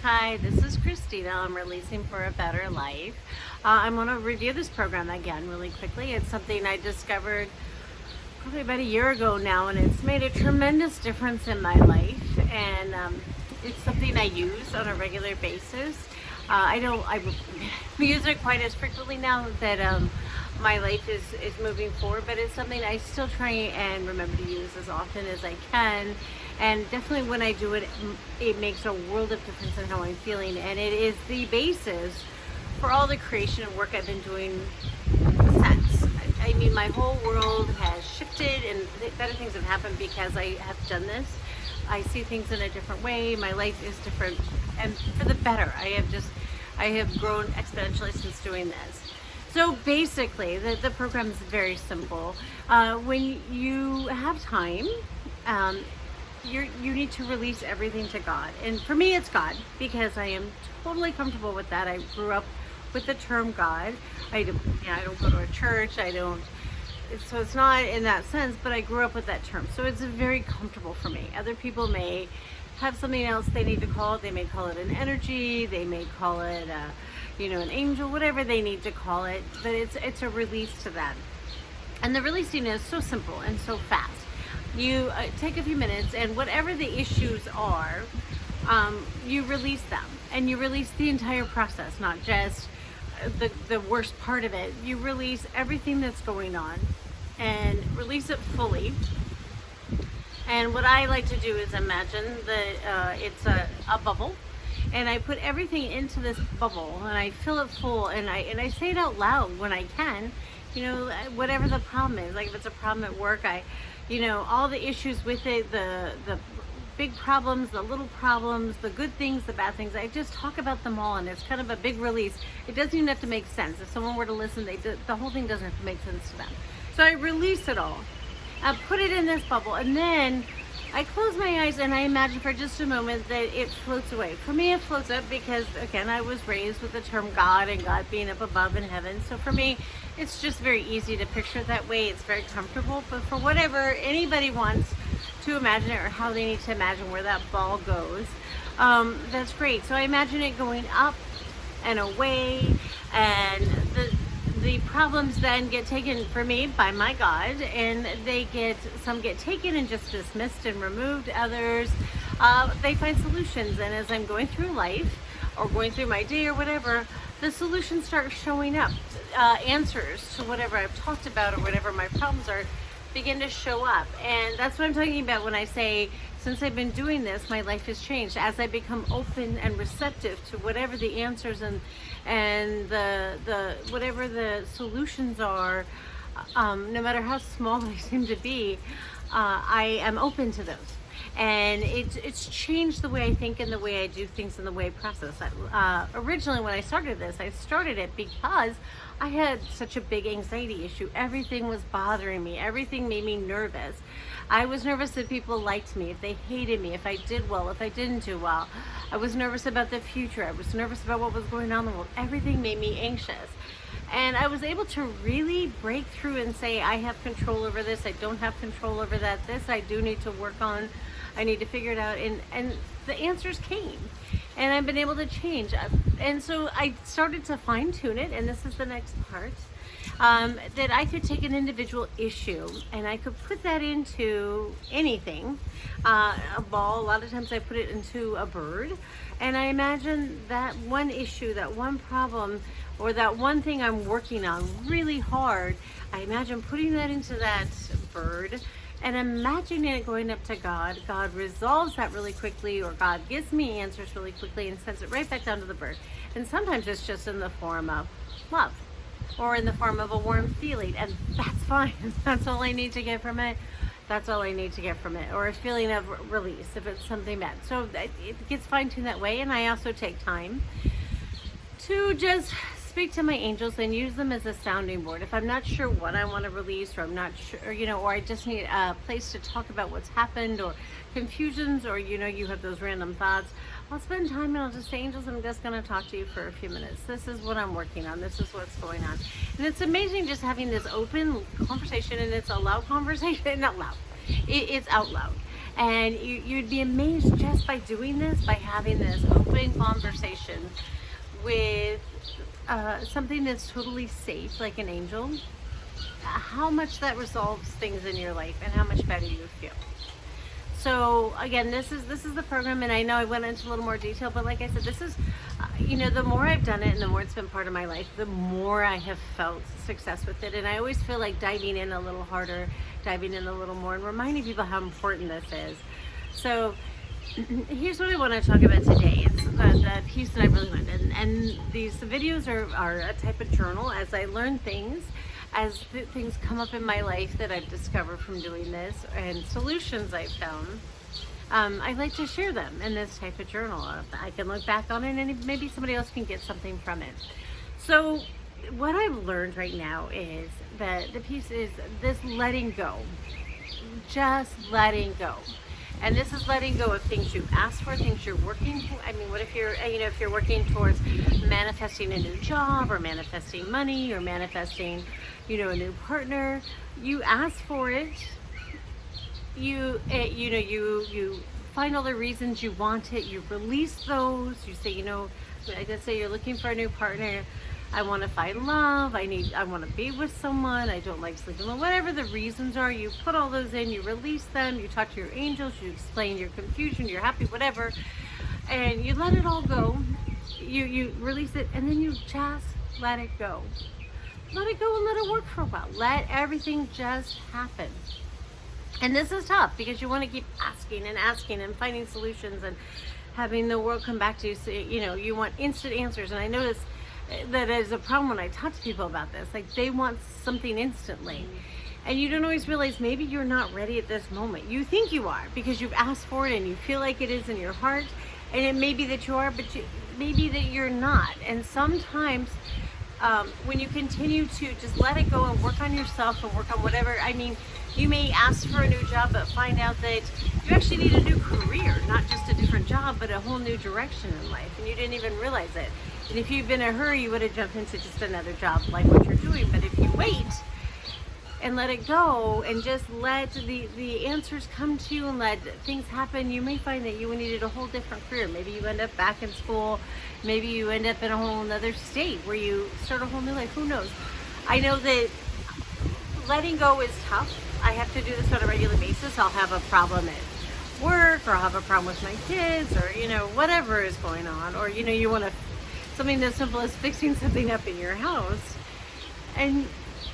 Hi, this is Christina. I'm releasing for a better life. I'm going to review this program again really quickly. It's something I discovered probably about a year ago now, and it's made a tremendous difference in my life. And it's something I use on a regular basis. I use it quite as frequently now that my life is moving forward, but it's something I still try and remember to use as often as I can. And definitely when I do it, it makes a world of difference in how I'm feeling. And it is the basis for all the creation and work I've been doing since. I mean, my whole world has shifted and better things have happened because I have done this. I see things in a different way. My life is different and for the better. I have grown exponentially since doing this. So basically, the program is very simple. When you have time, you need to release everything to God. And for me, it's God because I am totally comfortable with that. I grew up with the term God. I don't go to a church. So it's not in that sense, but I grew up with that term. So it's very comfortable for me. Other people may have something else they need to call it. They may call it an energy. They may call it, an angel, whatever they need to call it. But it's a release to that. And the releasing is so simple and so fast. You take a few minutes, and whatever the issues are, you release them, and you release the entire process, not just the worst part of it. You release everything that's going on, and release it fully. And what I like to do is imagine that it's a bubble, and I put everything into this bubble, and I fill it full, and I say it out loud when I can. Whatever the problem is, like if it's a problem at work, all the issues with it, the big problems, the little problems, the good things, the bad things, I just talk about them all, and it's kind of a big release. It doesn't even have to make sense. If someone were to listen, the whole thing doesn't have to make sense to them. So I release it all. I put it in this bubble, and then I close my eyes and I imagine for just a moment that it floats away. For me, it floats up because, again, I was raised with the term God and God being up above in heaven. So for me, it's just very easy to picture it that way. It's very comfortable. But for whatever anybody wants to imagine it or how they need to imagine where that ball goes, that's great. So I imagine it going up and away, and the problems then get taken for me by my God, and some get taken and just dismissed and removed. Others, they find solutions. And as I'm going through life or going through my day or whatever, the solutions start showing up. Answers to whatever I've talked about or whatever my problems are begin to show up. And that's what I'm talking about when I say, since I've been doing this, my life has changed. As I become open and receptive to whatever the answers and the whatever the solutions are, no matter how small they seem to be, I am open to those. And it's changed the way I think and the way I do things and the way I process. Originally, when I started this, I started it because I had such a big anxiety issue. Everything was bothering me. Everything made me nervous. I was nervous that people liked me, if they hated me, if I did well, if I didn't do well. I was nervous about the future. I was nervous about what was going on in the world. Everything made me anxious. And I was able to really break through and say, I have control over this. I don't have control over that. This I do need to work on. I need to figure it out. And the answers came. And I've been able to change. And so I started to fine tune it. And this is the next part. That I could take an individual issue and I could put that into anything. A ball, a lot of times I put it into a bird. And I imagine that one issue, that one problem, or that one thing I'm working on really hard, I imagine putting that into that bird and imagining it going up to God. God resolves that really quickly, or God gives me answers really quickly and sends it right back down to the bird. And sometimes it's just in the form of love or in the form of a warm feeling, and that's fine. That's all I need to get from it. That's all I need to get from it, or a feeling of release if it's something bad. So it gets fine-tuned that way. And I also take time to just speak to my angels and use them as a sounding board. If I'm not sure what I want to release, or I'm not sure, or I just need a place to talk about what's happened, or confusions, or you have those random thoughts, I'll spend time and I'll just say, angels, I'm just going to talk to you for a few minutes. This is what I'm working on. This is what's going on. And it's amazing just having this open conversation, and it's a loud conversation, not loud. It's out loud. And you'd be amazed just by doing this, by having this open conversation with something that's totally safe, like an angel, how much that resolves things in your life and how much better you feel. So again, this is the program, and I know I went into a little more detail, but like I said, this is, the more I've done it and the more it's been part of my life, the more I have felt success with it. And I always feel like diving in a little harder, diving in a little more, and reminding people how important this is. So here's what I want to talk about today. It's the piece that I really learned, and these videos are a type of journal as I learn things, as things come up in my life that I've discovered from doing this, and solutions I've found. I like to share them in this type of journal. I can look back on it and maybe somebody else can get something from it. So what I've learned right now is that the piece is this letting go. Just letting go. And this is letting go of things you asked for, things you're working for. I mean, what if you're, if you're working towards manifesting a new job, or manifesting money, or manifesting, a new partner. You ask for it. You find all the reasons you want it. You release those. You say, let's say you're looking for a new partner. I want to find love. I want to be with someone. I don't like sleeping alone. Whatever the reasons are, you put all those in, you release them, you talk to your angels, you explain your confusion, you're happy, whatever, and you let it all go. You release it, and then you just let it go. Let it go and let it work for a while. Let everything just happen. And this is tough because you want to keep asking and finding solutions and having the world come back to you. So, you want instant answers. And I notice that is a problem when I talk to people about this. Like, they want something instantly. And you don't always realize maybe you're not ready at this moment. You think you are because you've asked for it and you feel like it is in your heart. And it may be that you are, but maybe that you're not. And sometimes when you continue to just let it go and work on yourself and work on whatever, you may ask for a new job, but find out that you actually need a new career, not just a different job, but a whole new direction in life. And you didn't even realize it. And if you've been in a hurry, you would have jumped into just another job like what you're doing. But if you wait and let it go and just let the answers come to you and let things happen, you may find that you needed a whole different career. Maybe you end up back in school. Maybe you end up in a whole other state where you start a whole new life. Who knows? I know that letting go is tough. I have to do this on a regular basis. I'll have a problem at work, or I'll have a problem with my kids, or, whatever is going on. Or, you want to, something as simple as fixing something up in your house. And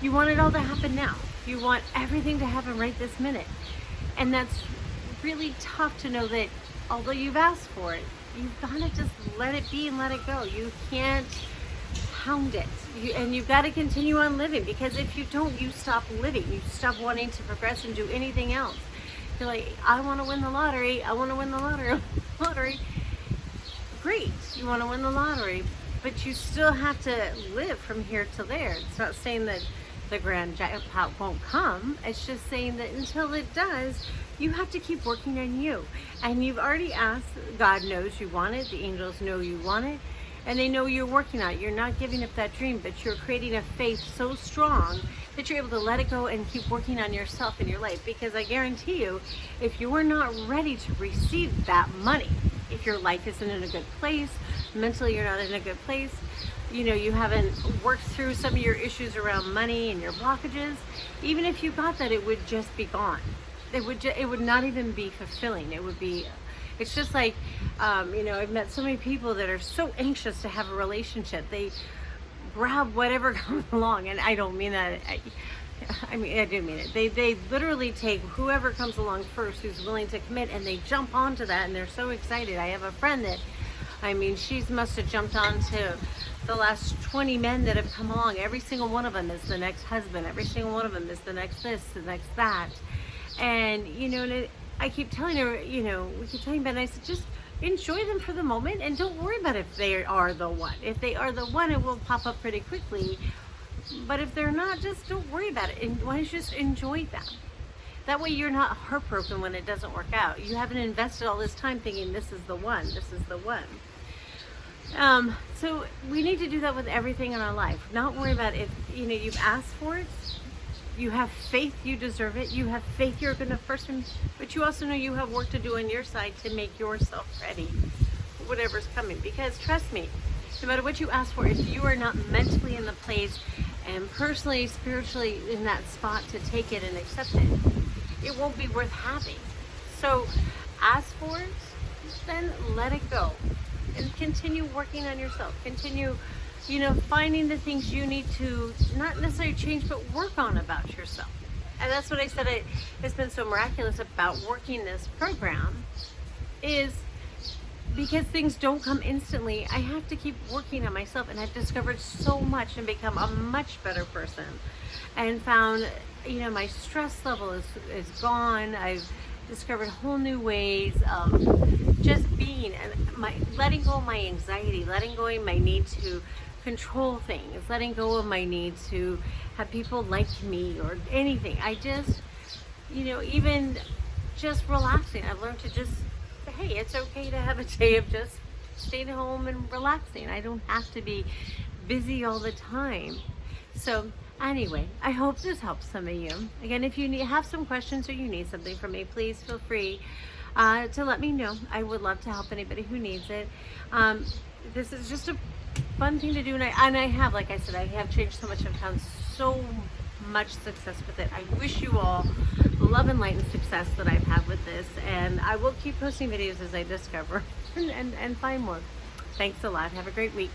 you want it all to happen now. You want everything to happen right this minute. And that's really tough to know that although you've asked for it, you've got to just let it be and let it go. You can't hound it. And you've got to continue on living, because if you don't, you stop living. You stop wanting to progress and do anything else. You're like, I want to win the lottery. I want to win the lottery. Great. You want to win the lottery, but you still have to live from here to there. It's not saying that the grand jackpot won't come. It's just saying that until it does, you have to keep working on you. And you've already asked. God knows you want it. The angels know you want it. And they know you're working on it. You're not giving up that dream, but you're creating a faith so strong that you're able to let it go and keep working on yourself in your life. Because I guarantee you, if you are not ready to receive that money, if your life isn't in a good place, mentally you're not in a good place, you haven't worked through some of your issues around money and your blockages, even if you got that, it would just be gone. It would not even be fulfilling. It's just like, I've met so many people that are so anxious to have a relationship. They grab whatever comes along, and I don't mean that. I do mean it. They literally take whoever comes along first who's willing to commit, and they jump onto that, and they're so excited. I have a friend that, she must have jumped onto the last 20 men that have come along. Every single one of them is the next husband. Every single one of them is the next this, the next that. And, I keep telling her, we keep talking about it, and I said, just enjoy them for the moment and don't worry about if they are the one. If they are the one, it will pop up pretty quickly. But if they're not, just don't worry about it. And why don't you just enjoy them? That way you're not heartbroken when it doesn't work out. You haven't invested all this time thinking this is the one, this is the one. So we need to do that with everything in our life. Not worry about if, you've asked for it. You have faith you deserve it. You have faith you're a good enough person, but you also know you have work to do on your side to make yourself ready for whatever's coming. Because trust me, no matter what you ask for, if you are not mentally in the place and personally, spiritually in that spot to take it and accept it, it won't be worth having. So ask for it, then let it go and continue working on yourself. Continue, finding the things you need to not necessarily change, but work on about yourself. And that's what I said it's been so miraculous about working this program, is because things don't come instantly. I have to keep working on myself, and I've discovered so much and become a much better person, and found, my stress level is gone. I've discovered whole new ways of just being, and letting go of my anxiety, letting go of my need to control things, letting go of my need to have people like me or anything. I just, even just relaxing. I've learned to just, hey, it's okay to have a day of just staying home and relaxing. I don't have to be busy all the time. So anyway, I hope this helps some of you. Again, if you have some questions or you need something from me, please feel free to let me know. I would love to help anybody who needs it. This is just a fun thing to do, and I have, like I said, I have changed so much. I've found so much success with it. I wish you all the love and light and success that I've had with this, and I will keep posting videos as I discover and find more. Thanks a lot. Have a great week.